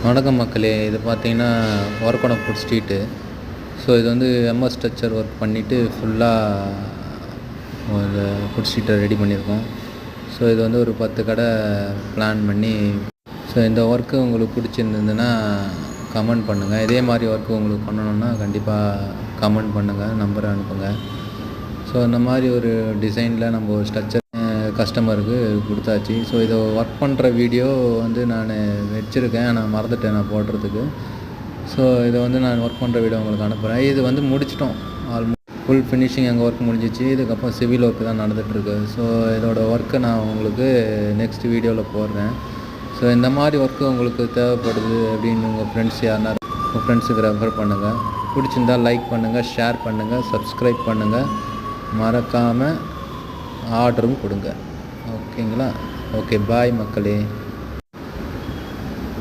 வணக்கம் மக்களே, இது பார்த்தீங்கன்னா ஒர்க்கோனப்பூர் ஸ்ட்ரீட்டு. ஸோ இது வந்து எம்எஸ் ஸ்ட்ரக்சர் ஒர்க் பண்ணிவிட்டு ஃபுல்லாக ஒரு ஃபுட் ஸ்ட்ரீட்டை ரெடி பண்ணியிருக்கோம். ஸோ இது வந்து ஒரு 10 கடை பிளான் பண்ணி. ஸோ இந்த ஒர்க்கு உங்களுக்கு பிடிச்சிருந்ததுன்னா கமெண்ட் பண்ணுங்கள். இதே மாதிரி ஒர்க்கு உங்களுக்கு பண்ணணுன்னா கண்டிப்பாக கமெண்ட் பண்ணுங்கள், நம்பரை அனுப்புங்க. ஸோ இந்த மாதிரி ஒரு டிசைனில் நம்ம ஒரு ஸ்ட்ரக்சர் கஸ்டமருக்கு கொடுத்தாச்சு. ஸோ இதை ஒர்க் பண்ணுற வீடியோ வந்து நான் வச்சுருக்கேன், நான் மறந்துட்டேன் நான் போடுறதுக்கு. ஸோ இதை வந்து நான் ஒர்க் பண்ணுற வீடியோ உங்களுக்கு அனுப்புகிறேன். இது வந்து முடிச்சிட்டோம், ஃபுல் ஃபினிஷிங் எங்கள் ஒர்க் முடிஞ்சிச்சு. இதுக்கப்புறம் சிவில் ஒர்க்கு தான் நடந்துகிட்ருக்கு. ஸோ இதோட ஒர்க்கை நான் உங்களுக்கு நெக்ஸ்ட் வீடியோவில் போடுறேன். ஸோ இந்த மாதிரி ஒர்க்கு உங்களுக்கு தேவைப்படுது அப்படின்னு உங்கள் ஃப்ரெண்ட்ஸ் யாருன்னா உங்கள் ஃப்ரெண்ட்ஸுக்கு ரெஃபர் பண்ணுங்கள். பிடிச்சிருந்தால் லைக் பண்ணுங்கள், ஷேர் பண்ணுங்கள், சப்ஸ்கிரைப் பண்ணுங்கள். மறக்காமல் ஆர்டரும் கொடுங்க. ஓகேங்களா? ஓகே, பாய் மக்களே.